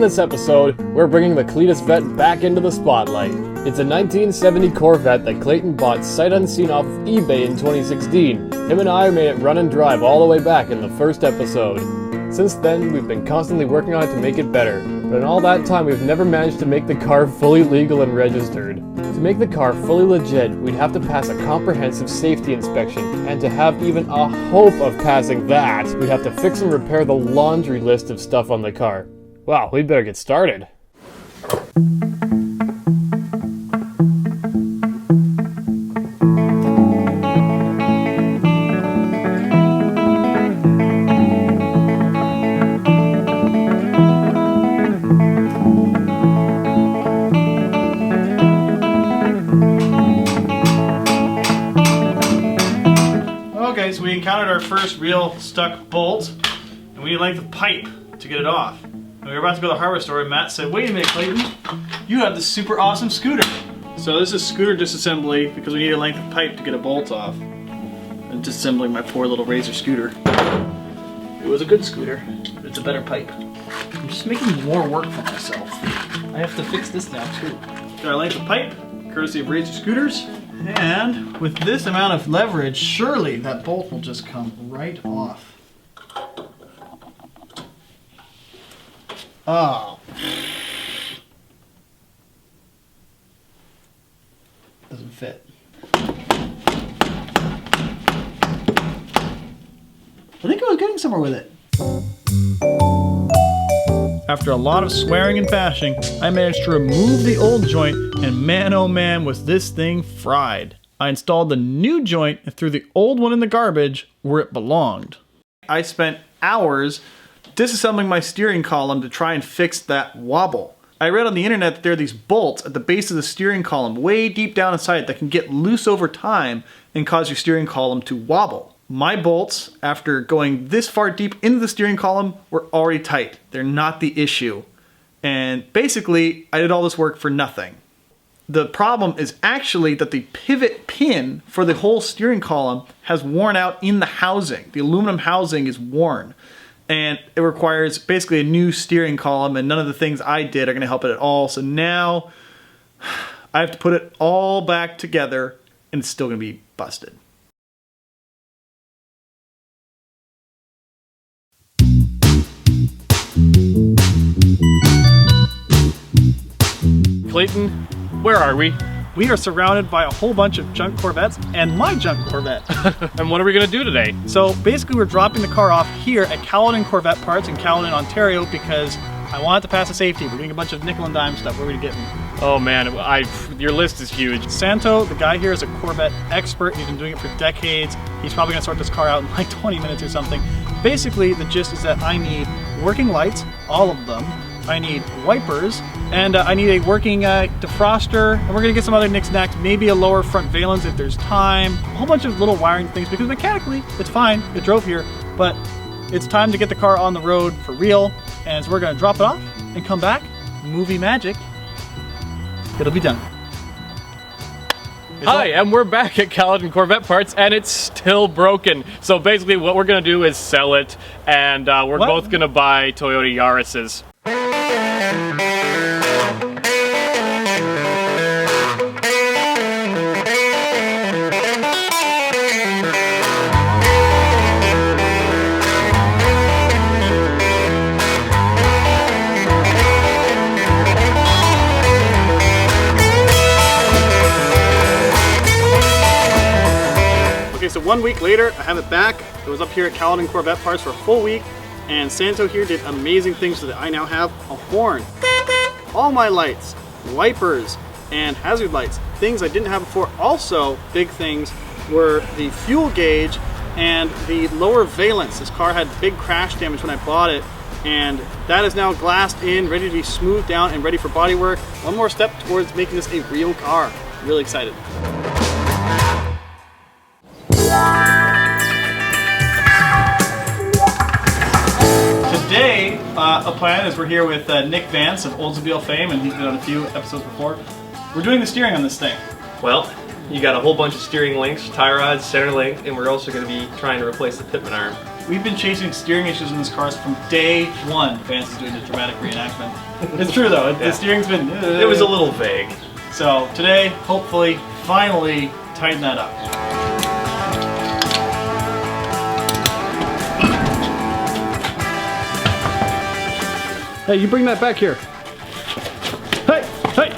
On this episode, we're bringing the Cletus Vet back into the spotlight. It's a 1970 Corvette that Clayton bought sight unseen off of eBay in 2016. Him and I made it run and drive all the way back in the first episode. Since then, we've been constantly working on it to make it better, but in all that time we've never managed to make the car fully legal and registered. To make the car fully legit, we'd have to pass a comprehensive safety inspection, and to have even a hope of passing that, we'd have to fix and repair the laundry list of stuff on the car. Wow, we'd better get started. Okay, so we encountered our first real stuck bolt, and we need a length of pipe to get it off. And we were about to go to the hardware store, and Matt said, "Wait a minute, Clayton, you have this super awesome scooter." So this is scooter disassembly because we need a length of pipe to get a bolt off. I'm disassembling my poor little Razor scooter. It was a good scooter, but it's a better pipe. I'm just making more work for myself. I have to fix this now too. Got our length of pipe, courtesy of Razor scooters. And with this amount of leverage, surely that bolt will just come right off. Oh. Doesn't fit. I think I was getting somewhere with it. After a lot of swearing and bashing, I managed to remove the old joint, and man oh man was this thing fried. I installed the new joint and threw the old one in the garbage where it belonged. I spent hours disassembling my steering column to try and fix that wobble. I read on the internet that there are these bolts at the base of the steering column way deep down inside that can get loose over time and cause your steering column to wobble. My bolts, after going this far deep into the steering column, were already tight. They're not the issue. And basically, I did all this work for nothing. The problem is actually that the pivot pin for the whole steering column has worn out in the housing. The aluminum housing is worn. And it requires basically a new steering column, and none of the things I did are going to help it at all. So now I have to put it all back together, and it's still going to be busted. Clayton, where are we? We are surrounded by a whole bunch of junk Corvettes and my junk Corvette. And what are we going to do today? So basically we're dropping the car off here at Caledon Corvette Parts in Caledon, Ontario, because I wanted to pass the safety. We're doing a bunch of nickel and dime stuff. Where are we getting? Oh man, your list is huge. Santo, the guy here, is a Corvette expert. He's been doing it for decades. He's probably going to sort this car out in like 20 minutes or something. Basically, the gist is that I need working lights, all of them. I need wipers, and I need a working defroster, and we're going to get some other knickknacks, maybe a lower front valence if there's time, a whole bunch of little wiring things, because mechanically, it's fine, it drove here, but it's time to get the car on the road for real, and so we're going to drop it off and come back, movie magic, it'll be done. Hi, and we're back at Caledon Corvette Parts, and it's still broken. So basically what we're going to do is sell it, and we're both going to buy Toyota Yaris's. Okay, so 1 week later, I have it back. It was up here at Caledon Corvette Parts for a full week, and Santo here did amazing things so that I now have a horn, all my lights, wipers, and hazard lights, things I didn't have before. Also, big things were the fuel gauge and the lower valence. This car had big crash damage when I bought it, and that is now glassed in, ready to be smoothed down and ready for body work. One more step towards making this a real car. I'm really excited. Today, a plan is we're here with Nick Vance of Oldsmobile fame, and he's been on a few episodes before. We're doing the steering on this thing. Well, you got a whole bunch of steering links, tie rods, center link, and we're also going to be trying to replace the pitman arm. We've been chasing steering issues in this car from day one. Vance is doing a dramatic reenactment. It's true though, the steering's been... It was a little vague. So today, hopefully, finally, tighten that up. Hey, you bring that back here. Hey, hey!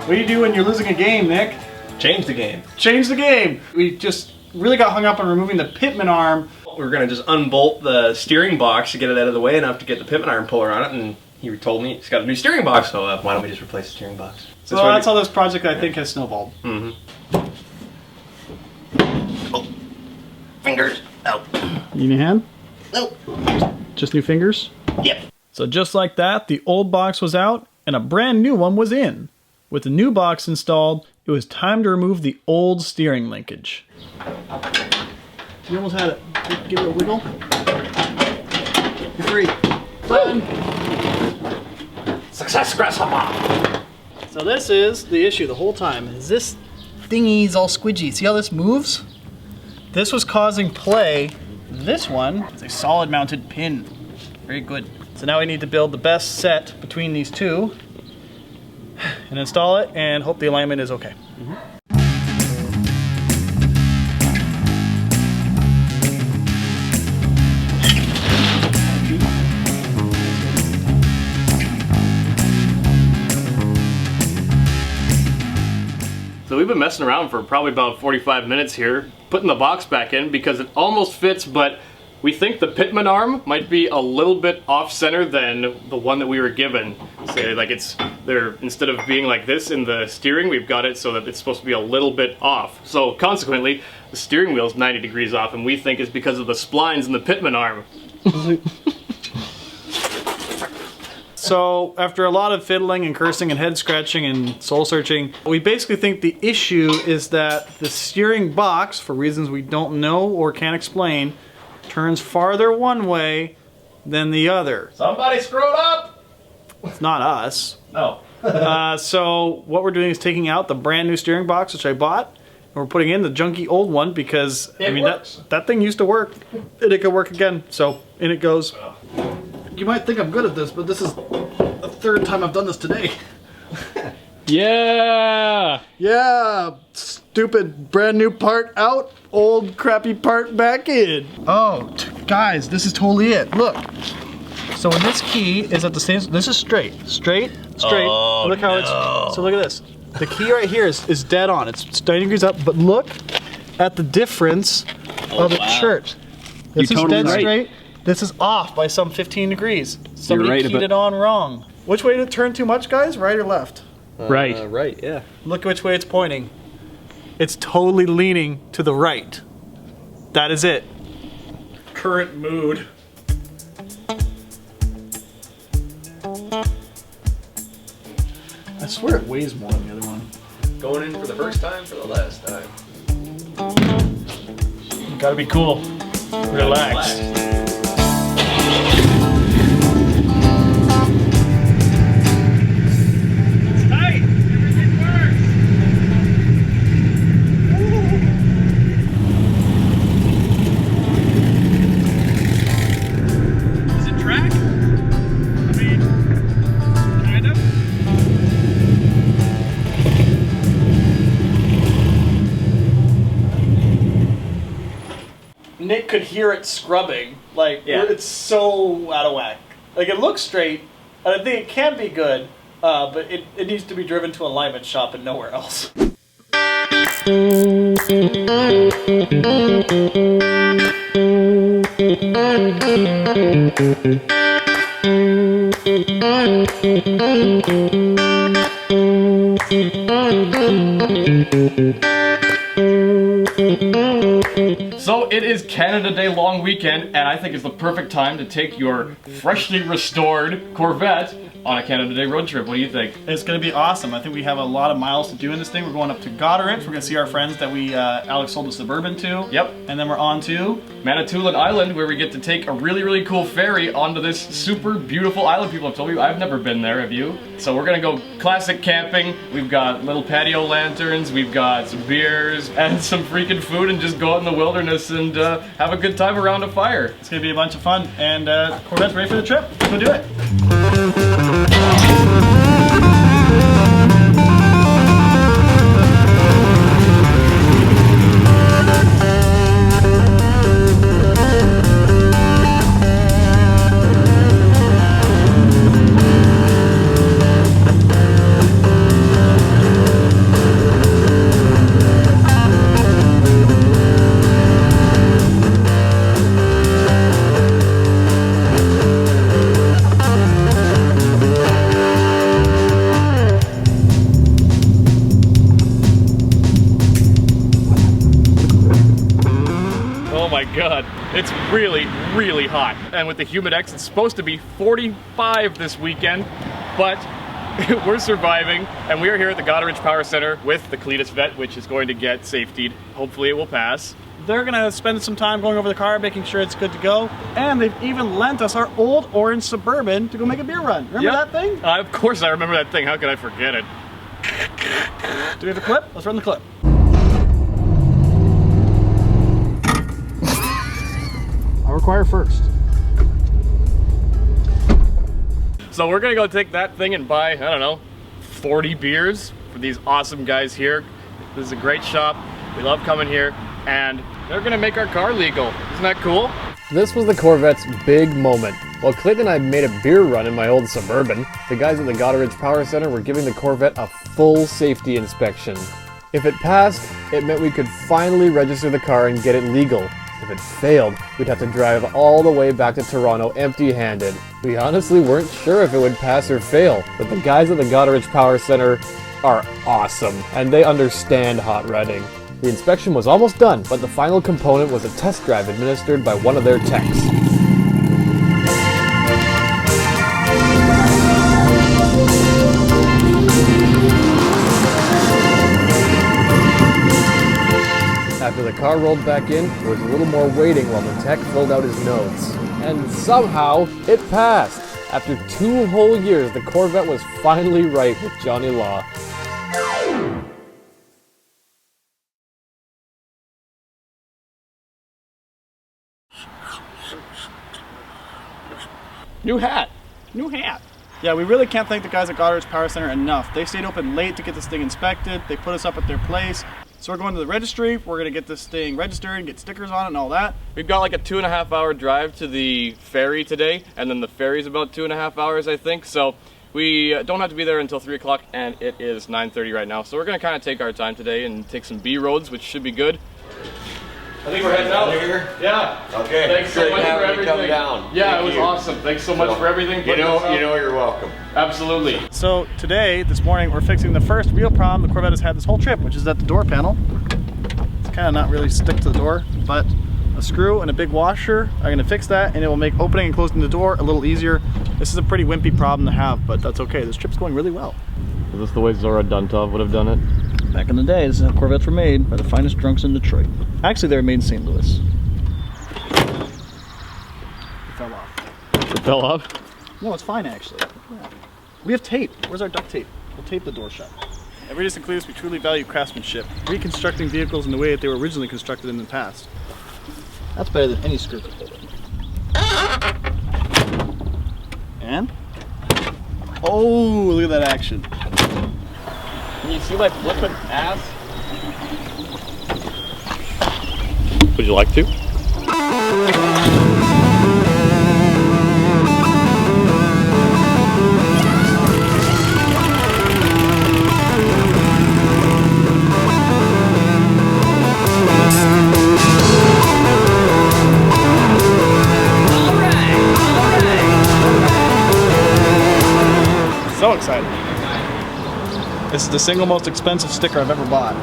What do you do when you're losing a game, Nick? Change the game. Change the game! We just really got hung up on removing the pitman arm. We're gonna just unbolt the steering box to get it out of the way enough to get the pitman arm puller on it, and he told me he's got a new steering box, so why don't we just replace the steering box? So that's how this project, I think, has snowballed. Mm-hmm. Oh. Fingers out. You need a hand? Nope. Just new fingers? Yep. So just like that, the old box was out and a brand new one was in. With the new box installed, it was time to remove the old steering linkage. You almost had it. Give it a wiggle. You're free. Done. Success, grasshopper. So this is the issue the whole time. Is this thingy's all squidgy. See how this moves? This was causing play. This one is a solid mounted pin. Very good. So now we need to build the best set between these two and install it and hope the alignment is okay. So we've been messing around for probably about 45 minutes here, putting the box back in because it almost fits, but we think the pitman arm might be a little bit off-center than the one that we were given. So like instead of being like this in the steering, we've got it so that it's supposed to be a little bit off. So consequently, the steering wheel's 90 degrees off, and we think it's because of the splines in the pitman arm. So after a lot of fiddling and cursing and head scratching and soul searching, we basically think the issue is that the steering box, for reasons we don't know or can't explain, turns farther one way than the other. Somebody screwed up! It's not us. No. So what we're doing is taking out the brand new steering box, which I bought, and we're putting in the junky old one because It works. that thing used to work, and it could work again. So in it goes. You might think I'm good at this, but this is the third time I've done this today. Yeah! Yeah, stupid brand new part out, old crappy part back in. Oh, guys, this is totally it. Look. So when this key is at the same, this is straight. Oh, look how it's, so look at this. The key right here is dead on. It's 90 degrees up, but look at the difference of the church. This is totally dead right. straight. This is off by some 15 degrees. Somebody right keyed about- it on wrong. Which way did it turn too much, guys? Right or left? Right. Right, yeah. Look which way it's pointing. It's totally leaning to the right. That is it. Current mood. I swear it weighs more than the other one. Going in for the first time for the last time. You gotta be cool. Relax. It's tight. Everything works. Does it track? I mean, kind of. Nick could hear it scrubbing. Like, Yeah. it's so out of whack. Like, it looks straight, and I think it can be good, but it needs to be driven to an alignment shop and nowhere else. So it is Canada Day long weekend, and I think it's the perfect time to take your freshly restored Corvette on a Canada Day road trip. What do you think? It's going to be awesome. I think we have a lot of miles to do in this thing. We're going up to Goderich. We're going to see our friends that Alex sold the Suburban to. Yep. And then we're on to Manitoulin Island, where we get to take a really, really cool ferry onto this super beautiful island. People have told me, I've never been there, have you? So we're gonna go classic camping. We've got little patio lanterns, we've got some beers, and some freaking food, and just go out in the wilderness and have a good time around a fire. It's gonna be a bunch of fun, and Corvette's ready for the trip. Let's go do it. God, it's really, really hot. And with the Humidex, it's supposed to be 45 this weekend, but we're surviving, and we are here at the Goderich Power Center with the Cletus Vet, which is going to get safetied. Hopefully it will pass. They're gonna spend some time going over the car, making sure it's good to go, and they've even lent us our old orange Suburban to go make a beer run. Remember that thing? Of course I remember that thing. How could I forget it? Do we have a clip? Let's run the clip. I'll require first. So we're gonna go take that thing and buy, I don't know, 40 beers for these awesome guys here. This is a great shop. We love coming here, and they're gonna make our car legal. Isn't that cool? This was the Corvette's big moment. While Clayton and I made a beer run in my old Suburban, the guys at the Goderich Power Center were giving the Corvette a full safety inspection. If it passed, it meant we could finally register the car and get it legal. If it failed, we'd have to drive all the way back to Toronto empty-handed. We honestly weren't sure if it would pass or fail, but the guys at the Goderich Power Center are awesome, and they understand hot redding. The inspection was almost done, but the final component was a test drive administered by one of their techs. After the car rolled back in, there was a little more waiting while the tech filled out his notes. And somehow, it passed! After 2 whole years, the Corvette was finally right with Johnny Law. New hat! New hat! Yeah, we really can't thank the guys at Goderich Power Center enough. They stayed open late to get this thing inspected. They put us up at their place. So we're going to the registry. We're going to get this thing registered and get stickers on it and all that. We've got like a 2.5 hour drive to the ferry today, and then the ferry's about 2.5 hours, I think. So we don't have to be there until 3 o'clock, and it is 9:30 right now. So we're going to kind of take our time today and take some B roads, which should be good. I think we're heading out here. Yeah. Okay. Thanks so much for everything. Come down. Yeah, it was awesome. Thanks so much for everything. You know you're welcome. Absolutely. So today, this morning, we're fixing the first real problem the Corvette has had this whole trip, which is that the door panel. It's kind of not really stick to the door, but a screw and a big washer are going to fix that, and it will make opening and closing the door a little easier. This is a pretty wimpy problem to have, but that's okay. This trip's going really well. Is this the way Zora Duntov would have done it? Back in the day, this is how Corvettes were made by the finest drunks in Detroit. Actually, they were made in St. Louis. It fell off. It fell off? No, it's fine actually. Yeah. We have tape. Where's our duct tape? We'll tape the door shut. At Reidus and Cletus, we truly value craftsmanship, reconstructing vehicles in the way that they were originally constructed in the past. That's better than any screw could hold it. And? Oh, look at that action. Can you see my flippin' ass? Would you like to? So excited. This is the single most expensive sticker I've ever bought.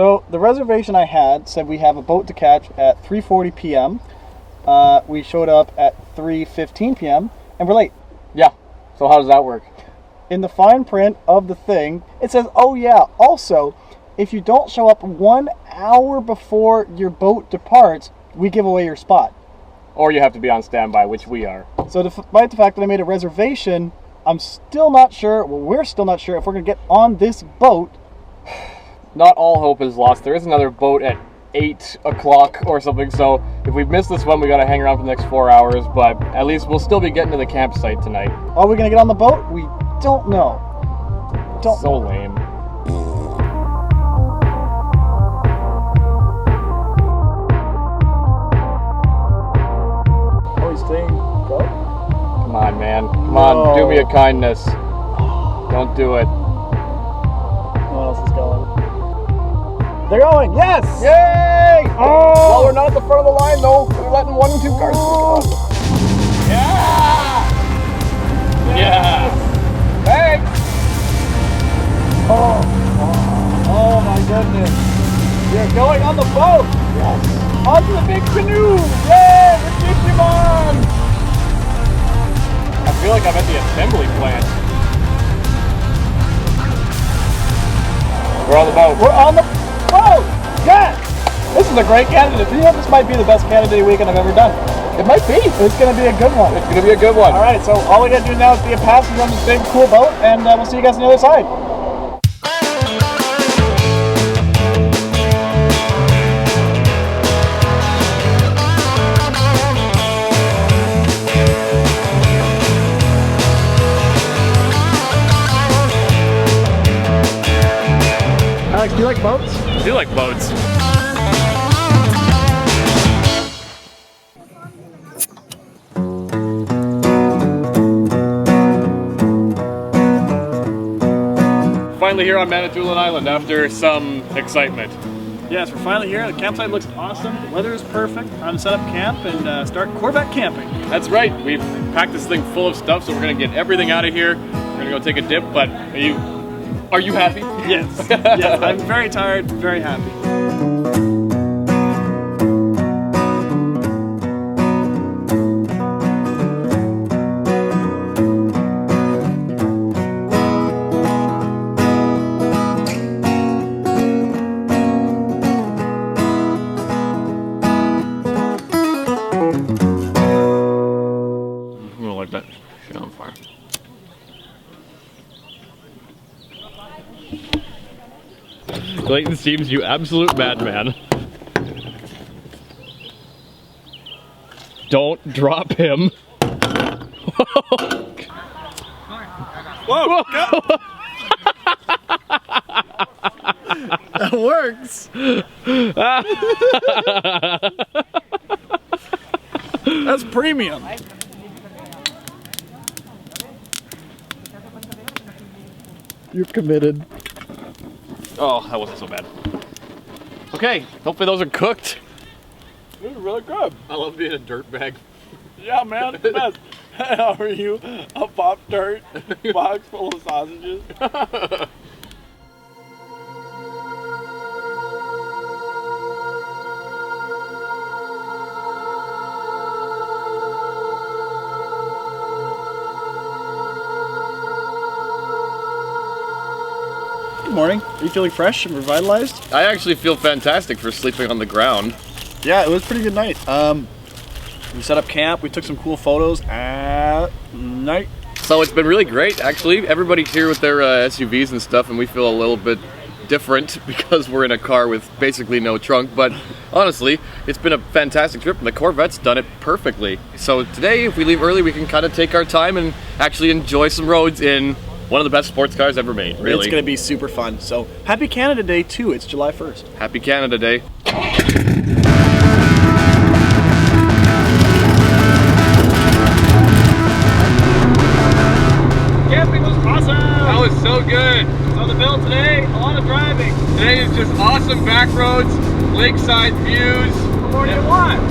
So the reservation I had said we have a boat to catch at 3:40 p.m. We showed up at 3:15 p.m. and we're late. Yeah. So how does that work? In the fine print of the thing, it says, oh yeah, also, if you don't show up 1 hour before your boat departs, we give away your spot. Or you have to be on standby, which we are. So despite the fact that I made a reservation, I'm still not sure, well, we're still not sure if we're going to get on this boat. Not all hope is lost. There is another boat at 8 o'clock or something, so if we miss this one, we gotta hang around for the next 4 hours, but at least we'll still be getting to the campsite tonight. Are we going to get on the boat? We don't know. So lame. Oh, he's saying go? Come on, man. Come on, do me a kindness. Don't do it. No one else is going. They're going, yes! Yay! Oh! Well, we're not at the front of the line, though. We're letting 1 and 2 cars come. Yeah! Yeah! Thanks! Oh my goodness. You're going on the boat! Yes! Onto the big canoe! Yay! Digimon! I feel like I'm at the assembly plant. We're on the boat. We're on the boat! Yes! This is a great candidate. You know, this might be the best candidate weekend I've ever done. It might be. It's going to be a good one. It's going to be a good one. All right, so all we got to do now is be a passenger on this big, cool boat, and we'll see you guys on the other side. Alex, do you like boats? I do like boats. Finally here on Manitoulin Island after some excitement. Yes, we're finally here. The campsite looks awesome. The weather is perfect. Time to set up camp and start Corvette camping. That's right. We've packed this thing full of stuff, so we're gonna get everything out of here. We're gonna go take a dip. But are you happy? Yes. Yes, I'm very tired, very happy. I'm gonna let that shit on fire. Clayton seems you absolute madman. Don't drop him. Whoa! That works. That's premium. You're committed. Oh, that wasn't so bad. Okay, hopefully those are cooked. This is really good. I love being a dirtbag. Yeah, man, it's the best. How are you? A Pop-Tart box full of sausages? Good morning. Are you feeling fresh and revitalized? I actually feel fantastic for sleeping on the ground. Yeah, it was a pretty good night. We set up camp. We took some cool photos at night. So it's been really great, actually. Everybody's here with their SUVs and stuff, and we feel a little bit different because we're in a car with basically no trunk. But honestly, it's been a fantastic trip, and the Corvette's done it perfectly. So today, if we leave early, we can kind of take our time and actually enjoy some roads in one of the best sports cars ever made, really. It's going to be super fun. So happy Canada Day, too. It's July 1st. Happy Canada Day. Camping was awesome! That was so good. So the bill today, a lot of driving. Today is just awesome back roads, lakeside views. What more do you want?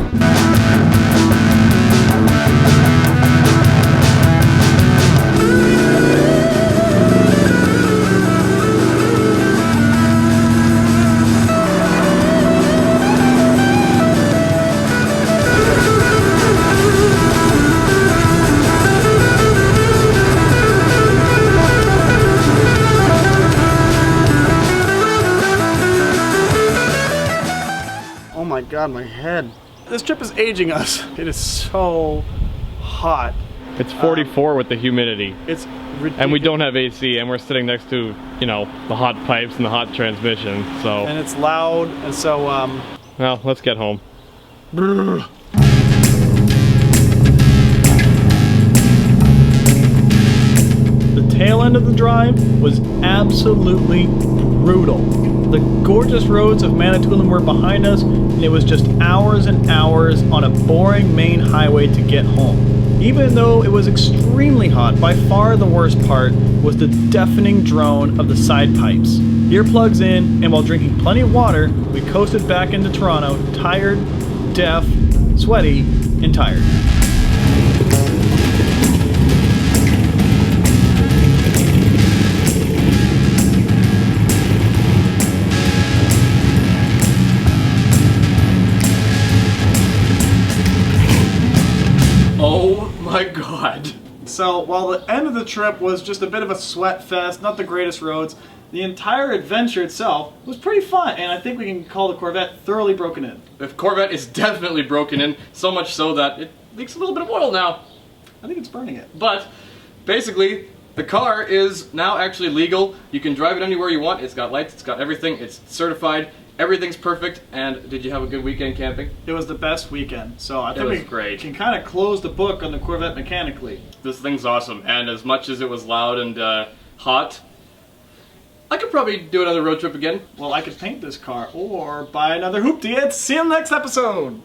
God, my head. This trip is aging us. It is so hot. It's 44 with the humidity. It's ridiculous. And we don't have AC, and we're sitting next to, you know, the hot pipes and the hot transmission, so... And it's loud, and so, Well, let's get home. The tail end of the drive was absolutely brutal. The gorgeous roads of Manitoulin were behind us, and it was just hours and hours on a boring main highway to get home. Even though it was extremely hot, by far the worst part was the deafening drone of the side pipes. Earplugs in, and while drinking plenty of water, we coasted back into Toronto, tired, deaf, sweaty, and tired. Oh my god. So while the end of the trip was just a bit of a sweat fest, not the greatest roads, the entire adventure itself was pretty fun, and I think we can call the Corvette thoroughly broken in. The Corvette is definitely broken in, so much so that it leaks a little bit of oil now. I think it's burning it. But basically, the car is now actually legal. You can drive it anywhere you want. It's got lights, it's got everything, it's certified, everything's perfect. And did you have a good weekend camping? It was the best weekend, so I think was we great. can kind of close the book on the Corvette mechanically. This thing's awesome, and as much as it was loud and hot, I could probably do another road trip again. Well, I could paint this car or buy another hoopty. See you in the next episode!